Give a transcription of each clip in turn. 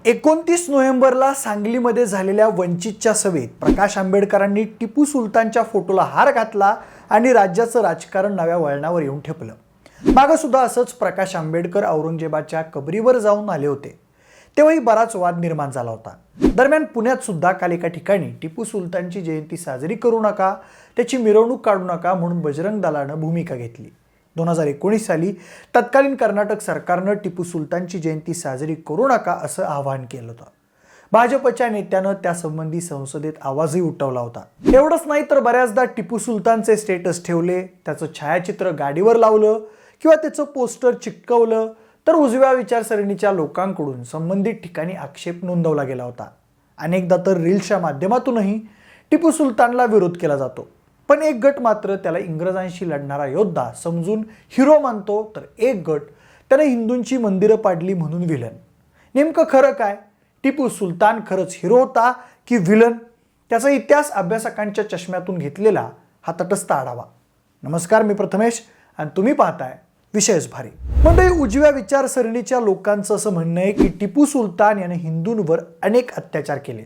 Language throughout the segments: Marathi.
29 नोव्हेंबरला सांगलीमध्ये झालेल्या वंचितच्या सभेत प्रकाश आंबेडकरांनी टिपू सुलतानच्या फोटोला हार घातला आणि राज्याचं राजकारण नव्या वळणावर येऊन ठेपलं। मागं सुद्धा असंच प्रकाश आंबेडकर औरंगजेबाच्या कबरीवर जाऊन आले होते, तेव्हाही बराच वाद निर्माण झाला होता। दरम्यान पुण्यात सुद्धा काल एका ठिकाणी टिपू सुलतानची जयंती साजरी करू नका, त्याची मिरवणूक काढू नका म्हणून बजरंग दलानं भूमिका घेतली। 2019 साली तत्कालीन कर्नाटक सरकारनं टिपू सुलतानची जयंती साजरी करू नका असं आवाहन केलं होतं। भाजपच्या नेत्यानं त्यासंबंधी संसदेत आवाजही उठवला होता। एवढंच नाही तर बऱ्याचदा टिपू सुलतानचे स्टेटस ठेवले, त्याचं छायाचित्र गाडीवर लावलं किंवा त्याचं पोस्टर चिटकवलं तर उजव्या विचारसरणीच्या लोकांकडून संबंधित ठिकाणी आक्षेप नोंदवला गेला होता। अनेकदा तर रील्सच्या माध्यमातूनही टिपू सुलतानला विरोध केला जातो, पण एक गट मात्र त्याला इंग्रजांशी लढणारा योद्धा समजून हिरो मानतो, तर एक गट त्याने हिंदूंची मंदिरं पाडली म्हणून विलन। नेमकं खरं काय? टिपू सुलतान खरंच हिरो होता की विलन? त्याचा इतिहास अभ्यासकांच्या चष्म्यातून घेतलेला हा तटस्थ आढावा। नमस्कार, मी प्रथमेश आणि तुम्ही पाहताय विशेष भारी। म्हणजे उजव्या विचारसरणीच्या लोकांचं असं म्हणणं आहे की टिपू सुलतान याने हिंदूंवर अनेक अत्याचार केले।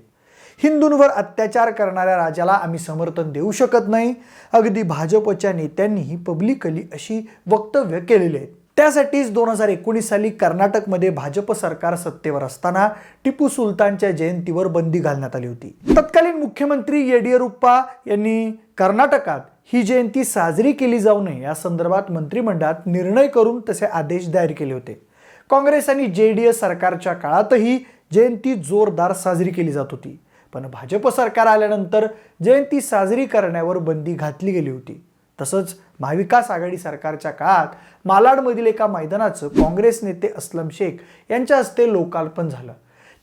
हिंदूंवर अत्याचार करणाऱ्या राजाला आम्ही समर्थन देऊ शकत नाही। अगदी भाजपच्या नेत्यांनीही पब्लिकली अशी वक्तव्य केलेली आहेत। त्यासाठीच 2019 साली कर्नाटकमध्ये भाजप सरकार सत्तेवर असताना टिपू सुलतानच्या जयंतीवर बंदी घालण्यात आली होती। तत्कालीन मुख्यमंत्री येडियुरप्पा यांनी कर्नाटकात ही जयंती साजरी केली जाऊ नये या संदर्भात मंत्रिमंडळात निर्णय करून तसे आदेश जाहीर केले होते। काँग्रेस आणि JDS सरकारच्या काळातही जयंती जोरदार साजरी केली जात होती, पण भाजप सरकार आल्यानंतर जयंती साजरी करण्यावर बंदी घातली गेली होती। तसंच महाविकास आघाडी सरकारच्या काळात मालाडमधील एका मैदानाचं काँग्रेस नेते अस्लम शेख यांच्या हस्ते लोकार्पण झालं,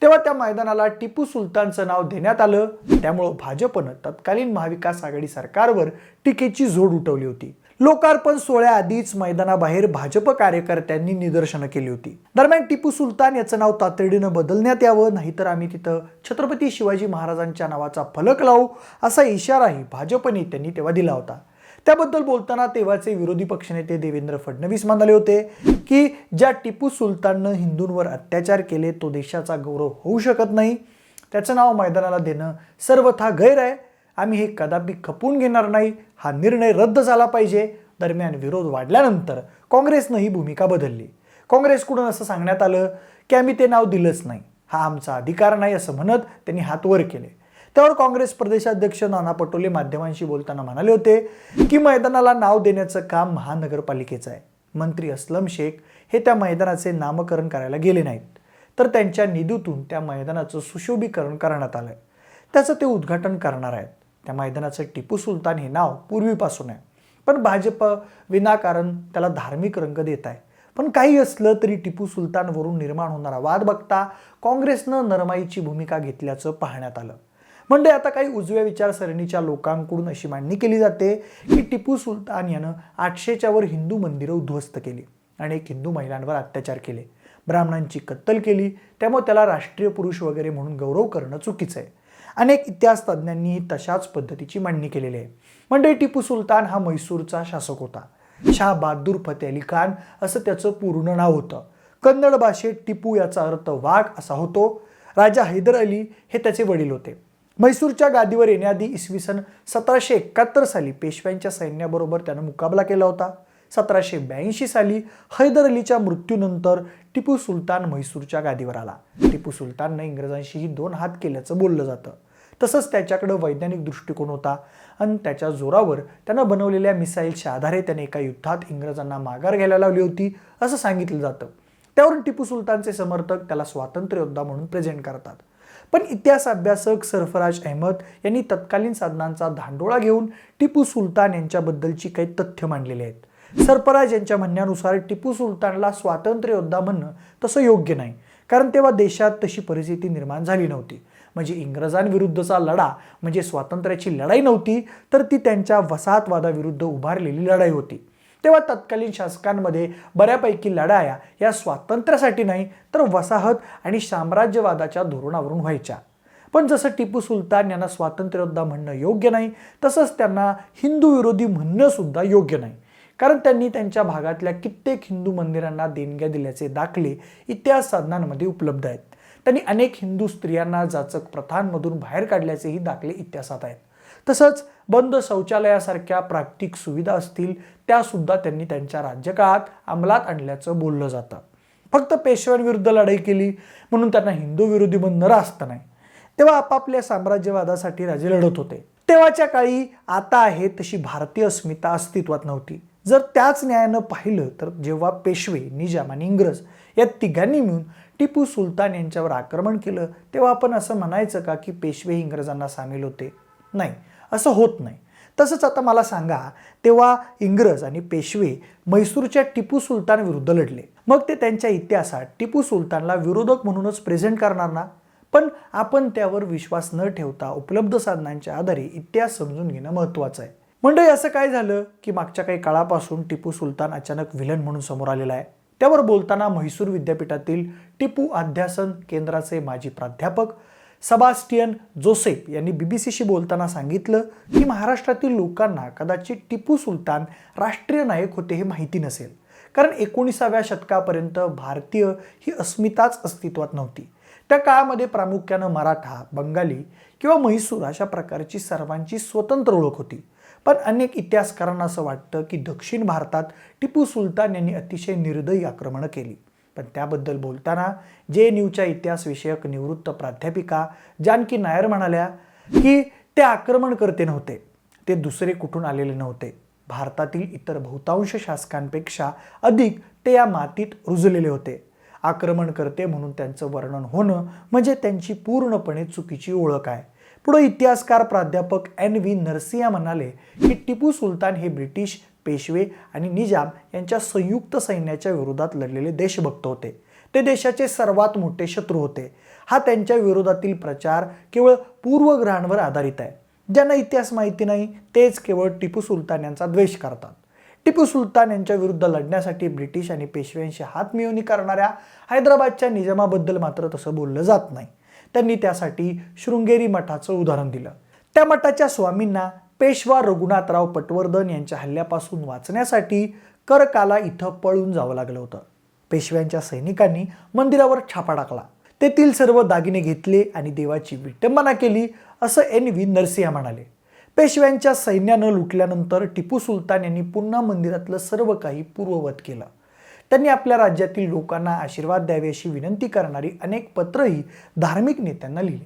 तेव्हा त्या मैदानाला टिपू सुलतानचं नाव देण्यात आलं। त्यामुळे भाजपनं तत्कालीन महाविकास आघाडी सरकारवर टीकेची झोड उठवली होती। लोकार्पण सोहळ्याआधीच मैदानाबाहेर भाजप कार्यकर्त्यांनी निदर्शनं केली होती। दरम्यान टिपू सुलतान याचं नाव तातडीनं बदलण्यात यावं, नाहीतर आम्ही तिथं छत्रपती शिवाजी महाराजांच्या नावाचा फलक लावू असा इशाराही भाजप नेत्यांनी तेव्हा दिला होता। त्याबद्दल बोलताना तेव्हाचे विरोधी पक्षनेते देवेंद्र फडणवीस म्हणाले होते की ज्या टिपू सुलताननं हिंदूंवर अत्याचार केले तो देशाचा गौरव होऊ शकत नाही, त्याचं नाव मैदानाला देणं सर्वथा गैर आहे। आम्ही हे कदापि खपून घेणार नाही, हा निर्णय रद्द झाला पाहिजे। दरम्यान विरोध वाढल्यानंतर काँग्रेसनं ही भूमिका बदलली। काँग्रेसकडून असं सांगण्यात आलं की आम्ही ते नाव दिलंच नाही, हा आमचा अधिकार नाही असं म्हणत त्यांनी हात वर केले। त्यावर काँग्रेस प्रदेशाध्यक्ष नाना पटोले माध्यमांशी बोलताना म्हणाले होते की मैदानाला नाव देण्याचं काम महानगरपालिकेचं आहे। मंत्री अस्लम शेख हे त्या मैदानाचे नामकरण करायला गेले नाहीत, तर त्यांच्या निधीतून त्या मैदानाचं सुशोभीकरण करण्यात आलंय, त्याचं ते उद्घाटन करणार आहेत। त्या मैदानाचं टिपू सुलतान हे नाव पूर्वीपासून आहे, पण भाजप विनाकारण त्याला धार्मिक रंग देत आहे। पण काही असलं तरी टिपू सुलतानवरून निर्माण होणारा वाद बघता काँग्रेसनं नरमाईची भूमिका घेतल्याचं पाहण्यात आलं। म्हणजे आता काही उजव्या विचारसरणीच्या लोकांकडून अशी मांडणी केली जाते की टिपू सुलतान यानं 800च्या वर हिंदू मंदिरं उद्ध्वस्त केली, अनेक हिंदू महिलांवर अत्याचार केले, ब्राह्मणांची कत्तल केली, त्यामुळे त्याला राष्ट्रीय पुरुष वगैरे म्हणून गौरव करणं चुकीचं आहे। अनेक इतिहास तज्ज्ञांनी तशाच पद्धतीची मांडणी केलेली आहे। म्हणजे टिपू सुलतान हा म्हैसूरचा शासक होता। शाह बहादूर फतेह अली खान असं त्याचं पूर्ण नाव होतं। कन्नड भाषेत टिपू याचा अर्थ वाघ असा होतो। राजा हैदर अली हे त्याचे वडील होते। म्हैसूरच्या गादीवर येण्याआधी इसवी सन 1771 साली पेशव्यांच्या सैन्याबरोबर त्यानं मुकाबला केला होता। 1782 साली हैदर अलीच्या मृत्यूनंतर टिपू सुलतान म्हैसूरच्या गादीवर आला। टिपू सुलताननं इंग्रजांशीही 2 हात केल्याचं बोललं जातं। तसंच त्याच्याकडे वैज्ञानिक दृष्टिकोन होता आणि त्याच्या जोरावर त्यानं बनवलेल्या मिसाईलच्या आधारे त्याने एका युद्धात इंग्रजांना माघार घ्यायला लावली होती असं सांगितलं जातं। त्यावरून टिपू सुलतानचे समर्थक त्याला स्वातंत्र्य योद्धा म्हणून प्रेझेंट करतात। पण इतिहास अभ्यासक सरफराज अहमद यांनी तत्कालीन साधनांचा धांडोळा घेऊन टिपू सुलतान यांच्याबद्दलची काही तथ्य मांडलेली आहेत। सरफराज यांच्या म्हणण्यानुसार टिपू सुलतानला स्वातंत्र्य योद्धा म्हणणं तसं योग्य नाही, कारण तेव्हा देशात तशी परिस्थिती निर्माण झाली नव्हती। म्हणजे इंग्रजांविरुद्धचा लढा म्हणजे स्वातंत्र्याची लढाई नव्हती, तर ती त्यांच्या वसाहतवादाविरुद्ध उभारलेली लढाई होती। तेव्हा तत्कालीन शासकांमध्ये बऱ्यापैकी लढाया या स्वातंत्र्यासाठी नाही तर वसाहत आणि साम्राज्यवादाच्या धोरणावरून व्हायच्या। पण जसं टिपू सुलतान यांना स्वातंत्र्य योद्धा म्हणणं योग्य नाही, तसंच त्यांना हिंदू विरोधी म्हणणं सुद्धा योग्य नाही, कारण त्यांनी त्यांच्या भागातल्या कित्येक हिंदू मंदिरांना देणग्या दिल्याचे दाखले इतिहास साधनांमध्ये उपलब्ध आहेत। त्यांनी अनेक हिंदू स्त्रियांना जाचक प्रथांमधून बाहेर काढल्याचेही दाखले इतिहासात आहेत. तसंच बंद शौचालयासारख्या प्राकृतिक सुविधा असतील त्या सुद्धा त्यांनी त्यांच्या राज्यकाळात अंमलात आणल्याचं बोललं जातं. फक्त पेशव्यांविरुद्ध लढाई केली म्हणून त्यांना हिंदू विरोधी बनणं रास्त नाही. तेव्हा आपापल्या साम्राज्यवादासाठी राजे लढत होते. तेव्हाच्या काळी आता आहे तशी भारतीय अस्मिता अस्तित्वात नव्हती. जर त्याच न्यायानं पाहिलं तर जेव्हा पेशवे, निजाम आणि इंग्रज या तिघांनी मिळून टिपू सुलतान यांच्यावर आक्रमण केलं तेव्हा आपण असं म्हणायचं का की पेशवे इंग्रजांना सामील होते? नाही, असं होत नाही. तसंच आता मला सांगा, तेव्हा इंग्रज आणि पेशवे म्हैसूरच्या टिपू सुलतान विरुद्ध लढले. मग ते त्यांच्या इतिहासात टिपू सुलतानला विरोधक म्हणूनच प्रेझेंट करणार ना? पण आपण त्यावर विश्वास न ठेवता उपलब्ध साधनांच्या आधारे इतिहास समजून घेणं महत्त्वाचं आहे. मंडळी, असं काय झालं की मागच्या काही काळापासून टिपू सुलतान अचानक विलन म्हणून समोर आलेला आहे. त्यावर बोलताना म्हैसूर विद्यापीठातील टिपू अध्यासन केंद्राचे माजी प्राध्यापक सेबास्टियन जोसेफ यांनी बीबीसीशी बोलताना सांगितलं की महाराष्ट्रातील लोकांना कदाचित टिपू सुलतान राष्ट्रीय नायक होते हे माहिती नसेल, कारण 19व्या शतकापर्यंत भारतीय ही अस्मिताच अस्तित्वात नव्हती. त्या काळामध्ये प्रामुख्यानं मराठा, बंगाली किंवा म्हैसूर अशा प्रकारची सर्वांची स्वतंत्र ओळख होती. पण अनेक इतिहासकारांना असं वाटतं की दक्षिण भारतात टिपू सुलतान यांनी अतिशय निर्दयी आक्रमणं केली. पण त्याबद्दल बोलताना JNUच्या इतिहास विषयक निवृत्त प्राध्यापिका जानकी नायर म्हणाल्या की ते आक्रमणकर्ते नव्हते, ते दुसरे कुठून आलेले नव्हते. भारतातील इतर बहुतांश शासकांपेक्षा अधिक ते या मातीत रुजलेले होते. आक्रमणकर्ते म्हणून त्यांचं वर्णन होणं म्हणजे त्यांची पूर्णपणे चुकीची ओळख आहे. पुढे इतिहासकार प्राध्यापक NV नरसिंहा म्हणाले की टिपू सुलतान हे ब्रिटिश, पेशवे आणि निजाम यांच्या संयुक्त सैन्याच्या विरोधात लढलेले देशभक्त होते. ते देशाचे सर्वात मोठे शत्रू होते. हा त्यांच्या विरोधातील प्रचार केवळ पूर्वग्रहांवर आधारित आहे. ज्यांना इतिहास माहिती नाही तेच केवळ टिपू सुलतान यांचा द्वेष करतात. टिपू सुलतान यांच्या विरुद्ध लढण्यासाठी ब्रिटिश आणि पेशव्यांशी हातमिळवणी करणाऱ्या हैदराबादच्या निजामाबद्दल मात्र तसं बोललं जात नाही. त्यांनी त्यासाठी शृंगेरी मठाचं उदाहरण दिलं. त्या मठाच्या स्वामींना पेशवा रघुनाथराव पटवर्धन यांच्या हल्ल्यापासून वाचण्यासाठी करकाला इथं पळून जावं लागलं होतं. पेशव्यांच्या सैनिकांनी मंदिरावर छापा टाकला, तेथील सर्व दागिने घेतले आणि देवाची विटंबना केली, असं NV नरसिंहा म्हणाले. पेशव्यांच्या सैन्यानं लुटल्यानंतर टिपू सुलतान यांनी पुन्हा मंदिरातलं सर्व काही पूर्ववत केलं. त्यांनी आपल्या राज्यातील लोकांना आशीर्वाद द्यावे अशी विनंती करणारी अनेक पत्रही धार्मिक नेत्यांना लिहिली.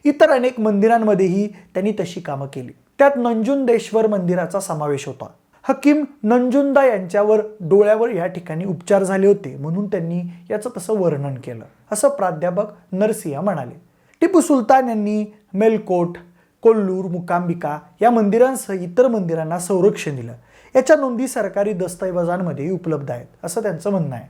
इतर अनेक मंदिरांमध्येही त्यांनी तशी कामं केली. त्यात नंजुंडेश्वर मंदिराचा समावेश होता. हकीम नंजुंदा यांच्यावर डोळ्यावर या ठिकाणी उपचार झाले होते म्हणून त्यांनी याचं तसं वर्णन केलं, असं प्राध्यापक नरसिंहा म्हणाले. टिपू सुलतान यांनी मेलकोट, कोल्लूर, मुकांबिका या मंदिरांसह इतर मंदिरांना संरक्षण दिलं. याच्या नोंदी सरकारी दस्तऐवजांमध्येही उपलब्ध आहेत, असं त्यांचं म्हणणं आहे.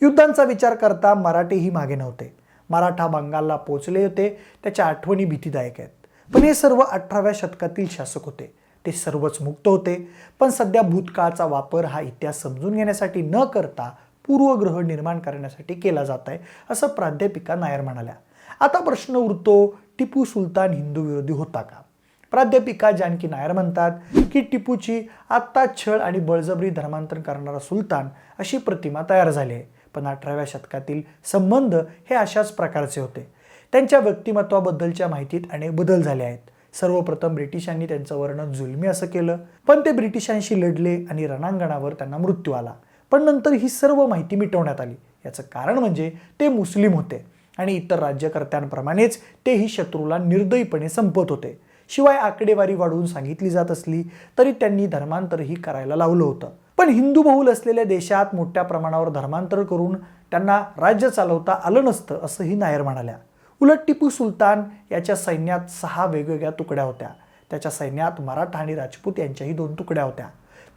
युद्धांचा विचार करता मराठेही मागे नव्हते. मराठा बंगालला पोचले होते, त्याच्या आठवणी भीतीदायक आहेत. पण हे सर्व 18व्या शतकातील शासक होते. ते सर्वच मुक्त होते. पण सध्या भूतकाळाचा वापर हा इतिहास समजून घेण्यासाठी न करता पूर्वग्रह निर्माण करण्यासाठी केला जात आहे, असं प्राध्यापिका नायर म्हणाल्या. आता प्रश्न उरतो, टिपू सुलतान हिंदू विरोधी होता का? प्राध्यापिका जानकी नायर म्हणतात की टिपूची आत्ता छळ आणि बळजबरी धर्मांतरण करणारा सुलतान अशी प्रतिमा तयार झाली आहे. पण 18व्या शतकातील संबंध हे अशाच प्रकारचे होते. त्यांच्या व्यक्तिमत्वाबद्दलच्या माहितीत अनेक बदल झाले आहेत. सर्वप्रथम ब्रिटिशांनी त्यांचं वर्णन जुलमी असं केलं, पण ते ब्रिटिशांशी लढले आणि रणांगणावर त्यांना मृत्यू आला. पण नंतर ही सर्व माहिती मिटवण्यात आली. याचं कारण म्हणजे ते मुस्लिम होते आणि इतर राज्यकर्त्यांप्रमाणेच तेही शत्रूला निर्दयीपणे संपत होते. शिवाय आकडेवारी वाढवून सांगितली जात असली तरी त्यांनी धर्मांतरही करायला लावलं होतं. पण हिंदू बहुल असलेल्या देशात मोठ्या प्रमाणावर धर्मांतर करून त्यांना राज्य चालवता आलं नसतं, असंही नायर म्हणाल्या. उलट टिपू सुलतान याच्या सैन्यात 6 वेगवेगळ्या तुकड्या होत्या. त्याच्या सैन्यात मराठा आणि राजपूत यांच्याही 2 तुकड्या होत्या.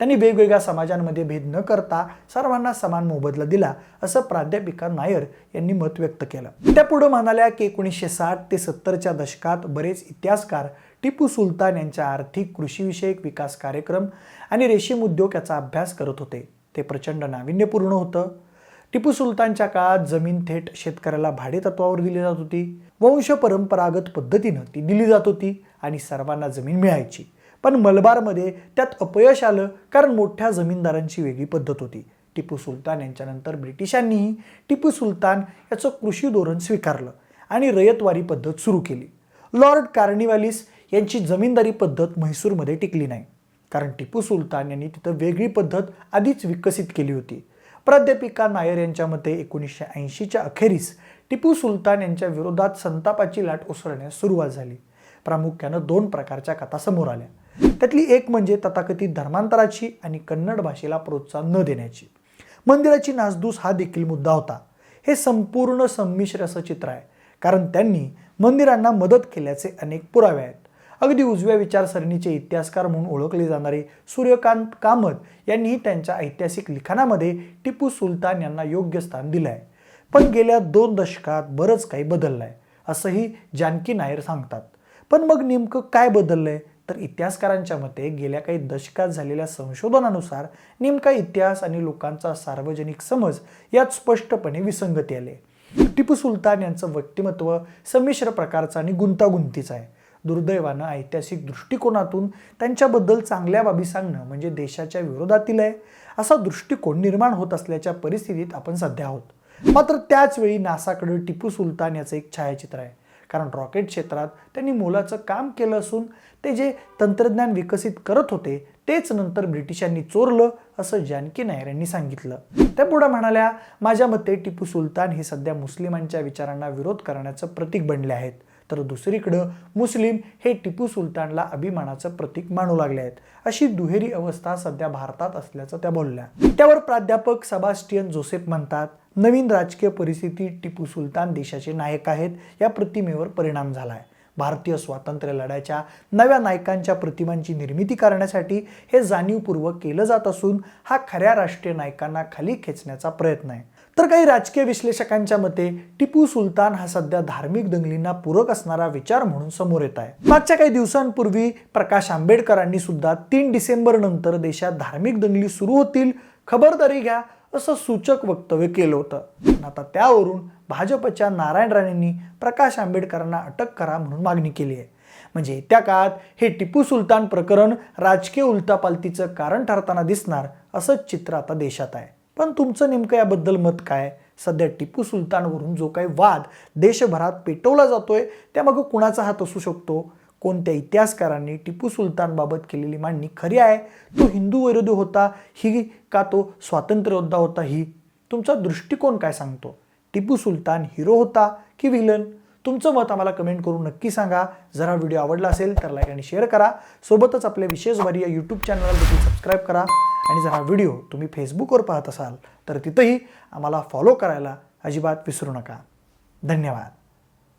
त्यांनी वेगवेगळ्या समाजांमध्ये भेद न करता सर्वांना समान मोबदला दिला, असं प्राध्यापिका नायर यांनी मत व्यक्त केलं. त्या पुढे म्हणाल्या की 1960 ते 70च्या दशकात बरेच इतिहासकार टिपू सुलतान यांच्या आर्थिक, कृषीविषयक विकास कार्यक्रम आणि रेशीम उद्योग याचा अभ्यास करत होते. ते प्रचंड नाविन्यपूर्ण होतं. टिपू सुलतानच्या काळात जमीन थेट शेतकऱ्याला भाडे तत्वावर दिली जात होती. वंश परंपरागत पद्धतीनं ती दिली जात होती आणि सर्वांना जमीन मिळायची. पण मलबारमध्ये त्यात अपयश आलं, कारण मोठ्या जमीनदारांची वेगळी पद्धत होती. टिपू सुलतान यांच्यानंतर ब्रिटिशांनीही टिपू सुलतान याचं कृषी धोरण स्वीकारलं आणि रयतवारी पद्धत सुरू केली. लॉर्ड कॉर्नवालिस यांची जमीनदारी पद्धत म्हैसूरमध्ये टिकली नाही, कारण टिपू सुलतान यांनी तिथं वेगळी पद्धत आधीच विकसित केली होती. प्राध्यापिका नायर यांच्या मते 1980च्या अखेरीस टिपू सुलतान यांच्या विरोधात संतापाची लाट उसळण्यास सुरुवात झाली. प्रामुख्यानं 2 प्रकारच्या कथा समोर आल्या. त्यातली एक म्हणजे तथाकथित धर्मांतराची आणि कन्नड भाषेला प्रोत्साहन न देण्याची. मंदिराची नासधूस हा देखील मुद्दा होता. हे संपूर्ण संमिश्र असं चित्र आहे, कारण त्यांनी मंदिरांना मदत केल्याचे अनेक पुरावे आहेत. अगदी उजव्या विचारसरणीचे इतिहासकार म्हणून ओळखले जाणारे सूर्यकांत कामत यांनीही त्यांच्या ऐतिहासिक लिखाणामध्ये टिपू सुलतान यांना योग्य स्थान दिलं आहे. पण गेल्या 2 दशकात बरंच काही बदललं आहे, असंही जानकी नायर सांगतात. पण मग नेमकं काय बदललंय? तर इतिहासकारांच्या मते गेल्या काही दशकात झालेल्या संशोधनानुसार नेमका इतिहास आणि लोकांचा सार्वजनिक समज यात स्पष्टपणे विसंगती आली. टिपू सुलतान यांचं व्यक्तिमत्व संमिश्र प्रकारचं आणि गुंतागुंतीचं आहे. दुर्दैवानं ऐतिहासिक दृष्टिकोनातून त्यांच्याबद्दल चांगल्या बाबी सांगणं म्हणजे देशाच्या विरोधातील आहे, असा दृष्टिकोन निर्माण होत असल्याच्या परिस्थितीत आपण सध्या आहोत. मात्र त्याच वेळी नासाकडे टिपू सुलतान याचं एक छायाचित्र आहे, कारण रॉकेट क्षेत्रात त्यांनी मोलाचं काम केलं असून ते जे तंत्रज्ञान विकसित करत होते तेच नंतर ब्रिटिशांनी चोरलं, असं जानकी नायर यांनी सांगितलं. त्या पुढे म्हणाल्या, माझ्या मते टिपू सुलतान हे सध्या मुस्लिमांच्या विचारांना विरोध करण्याचं प्रतीक बनले आहेत, तर दुसरीकडं मुस्लिम हे टिपू सुलतानला अभिमानाचं प्रतीक मानू लागले आहेत. अशी दुहेरी अवस्था सध्या भारतात असल्याचं त्या बोलल्या. त्यावर प्राध्यापक सेबास्टियन जोसेफ म्हणतात, नवीन राजकीय परिस्थितीत टिपू सुलतान देशाचे नायक आहेत या प्रतिमेवर परिणाम झालाय. भारतीय स्वातंत्र्य लढ्याच्या नव्या नायकांच्या प्रतिमांची निर्मिती करण्यासाठी हे जाणीवपूर्वक केलं जात असून हा खऱ्या राष्ट्रीय नायकांना खाली खेचण्याचा प्रयत्न आहे. तर काही राजकीय विश्लेषकांच्या मते टिपू सुलतान हा सध्या धार्मिक दंगलींना पूरक असणारा विचार म्हणून समोर येत आहे. मागच्या काही दिवसांपूर्वी प्रकाश आंबेडकरांनी सुद्धा 3 डिसेंबर नंतर देशात धार्मिक दंगली सुरू होतील, खबरदारी घ्या, असं सूचक वक्तव्य केलं होतं. आता त्यावरून भाजपच्या नारायण राणेंनी प्रकाश आंबेडकरांना अटक करा म्हणून मागणी केली आहे. म्हणजे येत्या काळात हे टिपू सुलतान प्रकरण राजकीय उलटापालतीचं कारण ठरताना दिसणार, असंच चित्र आता देशात आहे. पण तुमचं नेमकं याबद्दल मत काय? सध्या टिपू सुलतानवरून जो काही वाद देशभरात पेटवला जातोय त्यामागे कुणाचा हात असू शकतो? कोणत्या इतिहासकारांनी टिपू सुलतानबाबत केलेली मांडणी खरी आहे? तो हिंदू विरोधी होता ही का तो स्वातंत्र्य योद्धा होता ही? तुमचा दृष्टिकोन काय सांगतो? टिपू सुलतान हिरो होता की विलन? तुमचं मत आम्हाला कमेंट करून नक्की सांगा. जर हा व्हिडिओ आवडला असेल तर लाईक आणि शेअर करा. सोबतच आपल्या विशेष वारी या यूट्यूब चॅनलला देखील सबस्क्राईब करा. आणि जर हा व्हिडिओ तुम्ही फेसबुकवर पाहत असाल तर तिथंही आम्हाला फॉलो करायला अजिबात विसरू नका. धन्यवाद.